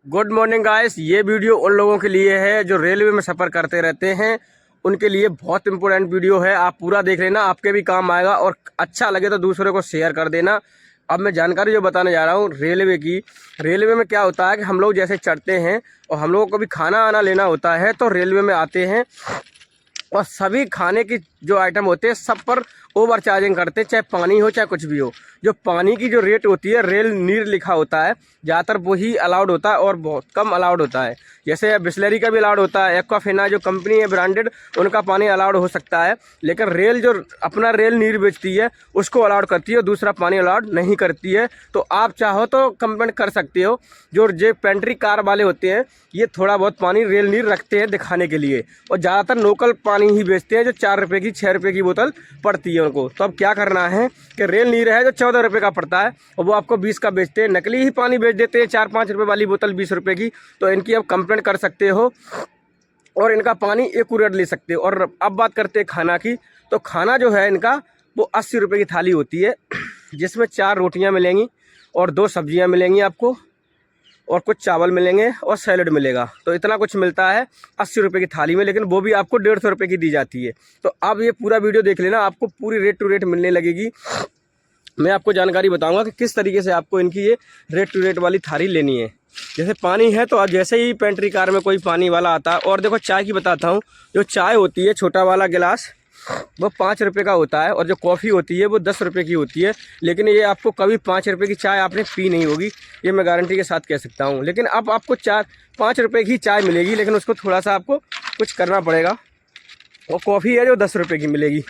Good morning guys. ये video उन लोगों के लिए है जो रेलवे में सफ़र करते रहते हैं, उनके लिए बहुत इंपॉर्टेंट वीडियो है। आप पूरा देख लेना, आपके भी काम आएगा और अच्छा लगे तो दूसरों को शेयर कर देना। अब मैं जानकारी जो बताने जा रहा हूँ रेलवे की। रेलवे में क्या होता है कि हम लोग जैसे चढ़ते हैं और हम लोगों को भी खाना आना लेना होता है, तो रेलवे में आते हैं और सभी खाने की जो आइटम होते हैं सब पर ओवर चार्जिंग करते हैं, चाहे पानी हो चाहे कुछ भी हो। जो पानी की जो रेट होती है रेल नीर लिखा होता है, ज़्यादातर वही अलाउड होता है और बहुत कम अलाउड होता है। जैसे बिस्लरी का भी अलाउड होता है, एक्वाफिना जो कंपनी है ब्रांडेड, उनका पानी अलाउड हो सकता है। लेकिन रेल जो अपना रेल नीर बेचती है उसको अलाउड करती है, दूसरा पानी अलाउड नहीं करती है। तो आप चाहो तो कंप्लेंट कर सकते हो। जो पेंट्री कार वाले होते हैं ये थोड़ा बहुत पानी रेल नीर रखते हैं दिखाने के लिए, और ज़्यादातर लोकल पानी ही बेचते हैं जो 4 रुपये की 6 रुपये की बोतल पड़ती है उनको। तो अब क्या करना है कि रेल नीर है जो 14 रुपये का पड़ता है और वो आपको 20 का बेचते हैं, नकली ही पानी बेच देते हैं 4-5 रुपये वाली बोतल 20 रुपये की। तो इनकी अब कंप्लेंट कर सकते हो और इनका पानी एक्यूरेट ले सकते हो। और अब बात करते हैं खाना की, तो खाना जो है इनका वो 80 रुपये की थाली होती है, जिसमें 4 रोटियाँ मिलेंगी और 2 सब्जियाँ मिलेंगी आपको, और कुछ चावल मिलेंगे और सैलड मिलेगा। तो इतना कुछ मिलता है 80 रुपये की थाली में, लेकिन वो भी आपको 150 रुपये की दी जाती है। तो अब ये पूरा वीडियो देख लेना, आपको पूरी रेट टू रेट मिलने लगेगी। मैं आपको जानकारी बताऊंगा कि किस तरीके से आपको इनकी ये रेट टू रेट वाली थाली लेनी है। जैसे पानी है तो आप जैसे ही पेंट्री कार में कोई पानी वाला आता है, और देखो चाय की बताता हूँ। जो चाय होती है छोटा वाला गिलास वो 5 रुपये का होता है, और जो कॉफ़ी होती है वो 10 रुपये की होती है। लेकिन ये आपको कभी 5 रुपये की चाय आपने पी नहीं होगी, ये मैं गारंटी के साथ कह सकता हूँ। लेकिन अब आपको 4-5 रुपये की चाय मिलेगी, लेकिन उसको थोड़ा सा आपको कुछ करना पड़ेगा। और कॉफ़ी है जो 10 रुपये की मिलेगी।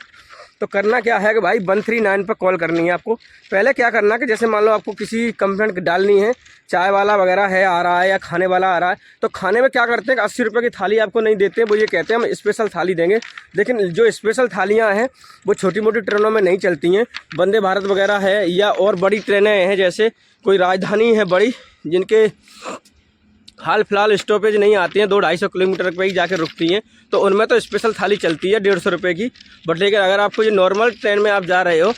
तो करना क्या है कि भाई 139 पर कॉल करनी है आपको। पहले क्या करना कि जैसे मान लो आपको किसी कंप्लेंट डालनी है, चाय वाला वगैरह है आ रहा है या खाने वाला आ रहा है, तो खाने में क्या करते हैं कि 80 रुपये की थाली आपको नहीं देते हैं। वो ये कहते हैं हम स्पेशल थाली देंगे। लेकिन जो स्पेशल थालियाँ हैं वो छोटी मोटी ट्रेनों में नहीं चलती हैं। वंदे भारत वगैरह है या और बड़ी ट्रेनें हैं, जैसे कोई राजधानी है बड़ी, जिनके हाल फिलहाल स्टॉपेज नहीं आती हैं, 200-250 किलोमीटर पर ही जाकर रुकती हैं, तो उनमें तो स्पेशल थाली चलती है 150 रुपये की। बट लेकिन अगर आपको ये नॉर्मल ट्रेन में आप जा रहे हो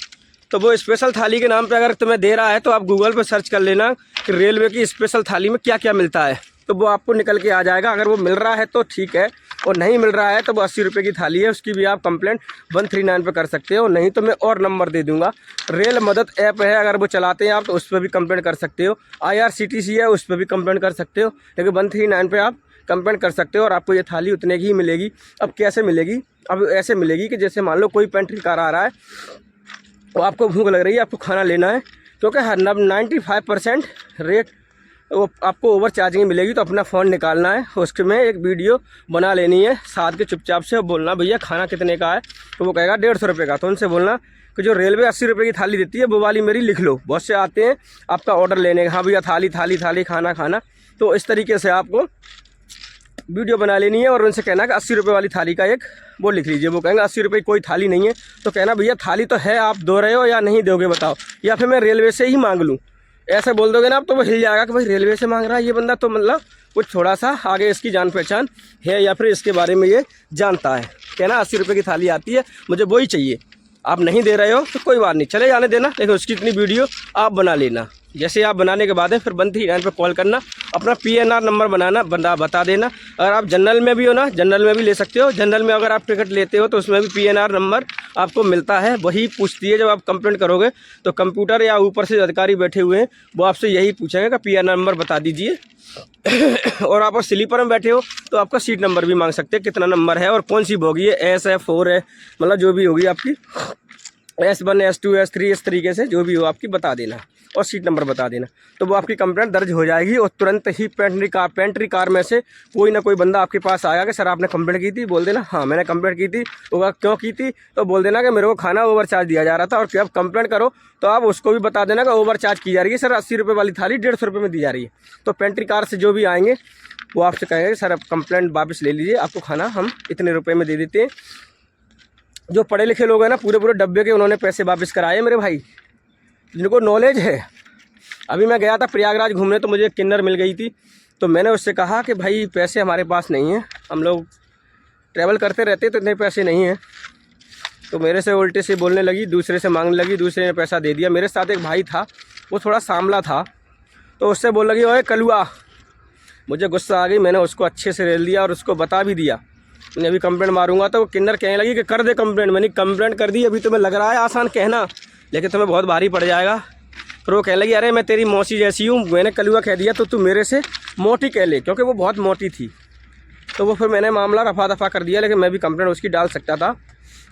तो वो स्पेशल थाली के नाम पे अगर तुम्हें दे रहा है तो आप गूगल पे सर्च कर लेना कि रेलवे की स्पेशल थाली में क्या क्या मिलता है, तो वो आपको निकल के आ जाएगा। अगर वो मिल रहा है तो ठीक है, और नहीं मिल रहा है तो वो 80 रुपये की थाली है, उसकी भी आप कंप्लेंट 139 पे कर सकते हो। नहीं तो मैं और नंबर दे दूंगा। रेल मदद ऐप है, अगर वो चलाते हैं आप तो उस पर भी कंप्लेंट कर सकते हो। IRCTC है, उस पर भी कंप्लेंट कर सकते हो। लेकिन 139 पे आप कंप्लेंट कर सकते हो और आपको ये थाली उतने की ही मिलेगी। अब कैसे मिलेगी? अब ऐसे मिलेगी कि जैसे मान लो कोई पेंट्री कार आ रहा है और आपको भूख लग रही है, आपको खाना लेना है, क्योंकि 95% रेट वो आपको ओवर चार्जिंग मिलेगी। तो अपना फ़ोन निकालना है, उसमें एक वीडियो बना लेनी है, साथ के चुपचाप से बोलना भैया खाना कितने का है, तो वो कहेगा 150 रुपये का। तो उनसे बोलना कि जो रेलवे 80 रुपये की थाली देती है वो वाली मेरी लिख लो। बहुत से आते हैं आपका ऑर्डर लेने, हाँ भैया थाली थाली थाली खाना खाना। तो इस तरीके से आपको वीडियो बना लेनी है और उनसे कहना कि 80 रुपये वाली थाली का एक वो लिख लीजिए। वो कहेंगे 80 रुपये की कोई थाली नहीं है, तो कहना भैया थाली तो है, आप दो रहे हो या नहीं दोगे बताओ, या फिर मैं रेलवे से ही मांग लूँ। ऐसे बोल दोगे ना आप तो वो हिल जाएगा कि भाई रेलवे से मांग रहा है ये बंदा, तो मतलब कुछ थोड़ा सा आगे इसकी जान पहचान है या फिर इसके बारे में ये जानता है। कहना 80 रुपये की थाली आती है, मुझे वही चाहिए। आप नहीं दे रहे हो तो कोई बात नहीं, चले जाने देना, लेकिन उसकी इतनी वीडियो आप बना लेना। जैसे आप बनाने के बाद है फिर 139 पे कॉल करना, अपना PNR नंबर बता देना। अगर आप जनरल में भी हो ना, जनरल में भी ले सकते हो। जनरल में अगर आप टिकट लेते हो तो उसमें भी PNR नंबर आपको मिलता है, वही पूछती है। जब आप कंप्लेंट करोगे तो कंप्यूटर या ऊपर से अधिकारी बैठे हुए हैं वो आपसे यही पूछेंगे कि PNR नंबर बता दीजिए। और आप स्लीपर में बैठे हो तो आपका सीट नंबर भी मांग सकते हैं, कितना नंबर है और कौन सी बोगी है, SF4 है, मतलब जो भी होगी आपकी S1 S2 S3, इस तरीके से जो भी हो आपकी बता देना और सीट नंबर बता देना। तो वो आपकी कंप्लेंट दर्ज हो जाएगी और तुरंत ही पेंट्री कार में से कोई ना कोई बंदा आपके पास आएगा कि सर आपने कंप्लेंट की थी। बोल देना हाँ मैंने कंप्लेंट की थी। वो क्यों की थी तो बोल देना कि मेरे को खाना ओवर चार्ज दिया जा रहा था। और फिर आप कंप्लेंट करो तो आप उसको भी बता देना कि ओवर चार्ज की जा रही है सर, 80 रुपये वाली थाली 150 रुपये में दी जा रही है। तो पेंट्री कार से जो भी आएंगे वो आपसे कहेंगे सर आप कंप्लेंट वापस ले लीजिए, आपको खाना हम इतने रुपये में दे देते हैं। जो पढ़े लिखे लोग हैं ना, पूरे डब्बे के उन्होंने पैसे वापस कराए मेरे भाई, जिनको नॉलेज है। अभी मैं गया था प्रयागराज घूमने, तो मुझे एक किन्नर मिल गई थी, तो मैंने उससे कहा कि भाई पैसे हमारे पास नहीं हैं, हम लोग ट्रैवल करते रहते तो इतने पैसे नहीं हैं। तो मेरे से उल्टे से बोलने लगी, दूसरे से मांगने लगी, दूसरे ने पैसा दे दिया। मेरे साथ एक भाई था, वो थोड़ा सांवला था, तो उससे बोल लगी ओए कलुआ, मुझे गुस्सा आ गई, मैंने उसको अच्छे से रेल दिया और उसको बता भी दिया मैंने अभी कंप्लेंट मारूंगा। तो वो किन्नर कहने लगी कि कर दे कंप्लेंट। मैंने कंप्लेंट कर दी। अभी तुम्हें लग रहा है आसान कहना, लेकिन तुम्हें बहुत भारी पड़ जाएगा। फिर वो कहने लगी अरे मैं तेरी मौसी जैसी हूँ। मैंने कलुआ कह दिया तो तू मेरे से मोटी कह ले, क्योंकि वो बहुत मोटी थी। तो वो फिर मैंने मामला रफा दफा कर दिया, लेकिन मैं भी कंप्लेंट उसकी डाल सकता था,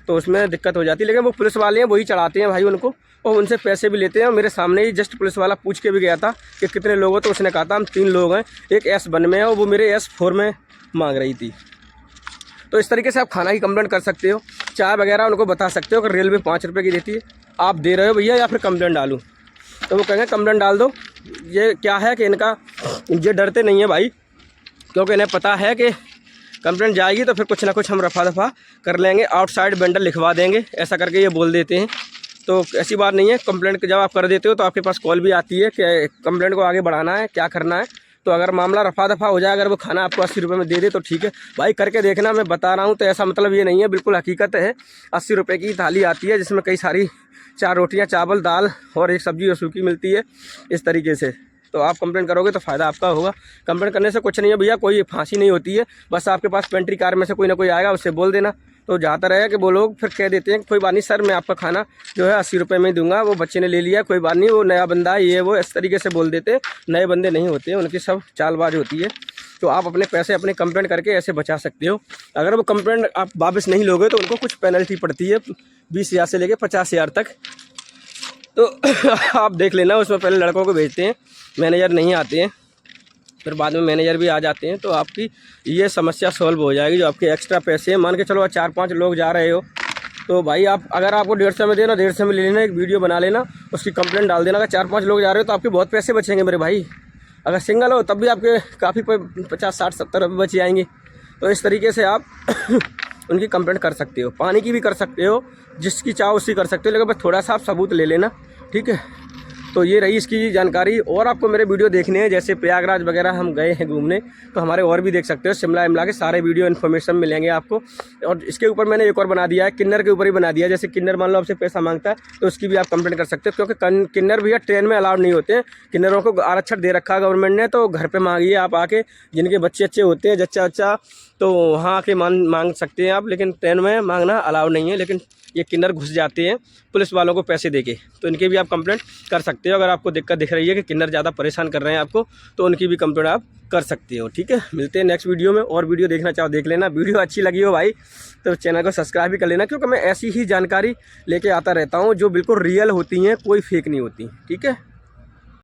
तो उसमें दिक्कत हो जाती। लेकिन वो पुलिस वाले हैं, वही चढ़ाते हैं भाई उनको, और उनसे पैसे भी लेते हैं। और मेरे सामने ही जस्ट पुलिस वाला पूछ के भी गया था कि कितने लोग हो, तो उसने कहा था हम 3 लोग हैं, एक S1 में है और वो मेरे S4 में मांग रही थी। तो इस तरीके से आप खाना की कंप्लेंट कर सकते हो। चाय वगैरह उनको बता सकते हो कि रेलवे 5 रुपये की देती है, आप दे रहे हो भैया या फिर कंप्लेंट डालूँ। तो वो कहेंगे कंप्लेंट डाल दो। ये क्या है कि इनका ये डरते नहीं है भाई, क्योंकि इन्हें पता है कि कंप्लेंट जाएगी तो फिर कुछ ना कुछ हम रफा दफा कर लेंगे, आउटसाइड वेंडर लिखवा देंगे, ऐसा करके ये बोल देते हैं। तो ऐसी बात नहीं है। कंप्लेंट जब आप कर देते हो तो आपके पास कॉल भी आती है कि कंप्लेंट को आगे बढ़ाना है, क्या करना है। तो अगर मामला रफा दफा हो जाए, अगर वो खाना आपको 80 रुपये में दे दे तो ठीक है भाई, करके देखना। मैं बता रहा हूँ तो ऐसा मतलब ये नहीं है, बिल्कुल हकीकत है। 80 रुपये की थाली आती है जिसमें कई सारी 4 रोटियाँ, चावल, दाल और एक सब्जी और सूखी मिलती है, इस तरीके से। तो आप कंप्लेंट करोगे तो फ़ायदा आपका होगा। कंप्लेंट करने से कुछ नहीं है भैया, कोई फांसी नहीं होती है। बस आपके पास पेंट्री कार में से कोई ना कोई आएगा, उससे बोल देना। तो जाता रहेगा कि वो लोग फिर कह देते हैं कोई बात नहीं सर, मैं आपका खाना जो है 80 रुपये में ही दूंगा, वो बच्चे ने ले लिया, कोई बात नहीं, वो नया बंदा है, ये वो इस तरीके से बोल देते हैं। नए बंदे नहीं होते हैं, उनकी सब चालबाज होती है। तो आप अपने पैसे अपने कंप्लेंट करके ऐसे बचा सकते हो। अगर वो कंप्लेंट आप वापस नहीं लोगे तो उनको कुछ पेनल्टी पड़ती है, 20,000 से लेकर 50,000 तक। तो आप देख लेना। उसमें पहले लड़कों को भेजते हैं, मैनेजर नहीं आते हैं, फिर बाद में मैनेजर भी आ जाते हैं। तो आपकी ये समस्या सॉल्व हो जाएगी। जो आपके एक्स्ट्रा पैसे हैं, मान के चलो 4-5 लोग जा रहे हो तो भाई आप अगर आपको 150 में देना, 150 में ले लेना, एक वीडियो बना लेना, उसकी कंप्लेंट डाल देना। अगर 4-5 लोग जा रहे हो तो आपके बहुत पैसे बचेंगे मेरे भाई। अगर सिंगल हो तब भी आपके काफ़ी 50, 60, 70 रुपये बच जाएंगे। तो इस तरीके से आप उनकी कंप्लेंट कर सकते हो। पानी की भी कर सकते हो, जिसकी चाहो उसकी कर सकते हो, लेकिन बस थोड़ा सा आप सबूत ले लेना, ठीक है। तो ये रही इसकी जानकारी। और आपको मेरे वीडियो देखने हैं, जैसे प्रयागराज वगैरह हम गए हैं घूमने, तो हमारे और भी देख सकते हो। शिमला इमला के सारे वीडियो इन्फॉर्मेशन मिलेंगे आपको। और इसके ऊपर मैंने एक और बना दिया है, किन्नर के ऊपर ही बना दिया है। जैसे किन्नर मान लो आपसे पैसा मांगता है तो उसकी भी आप कंप्लेंट कर सकते हो, क्योंकि किन्नर भैया ट्रेन में अलाउड नहीं होते हैं। किन्नरों को आरक्षण दे रखा है गवर्नमेंट ने, तो घर पर मांगिए आप आके, जिनके बच्चे अच्छे होते हैं, जच्चा अच्छा, तो वहाँ आके मांग सकते हैं आप, लेकिन ट्रेन में मांगना अलाउड नहीं है। लेकिन ये किन्नर घुस जाते हैं पुलिस वालों को पैसे देके, तो इनके भी आप कंप्लेंट कर सकते हो। अगर आपको दिक्कत दिख रही है कि किन्नर ज़्यादा परेशान कर रहे हैं आपको, तो उनकी भी कंप्लेंट आप कर सकते हो, ठीक है। मिलते हैं नेक्स्ट वीडियो में। और वीडियो देखना चाहो देख लेना। वीडियो अच्छी लगी हो भाई तो चैनल को सब्सक्राइब भी कर लेना, क्योंकि मैं ऐसी ही जानकारी लेके आता रहता हूँ जो बिल्कुल रियल होती हैं, कोई फेक नहीं होती, ठीक है।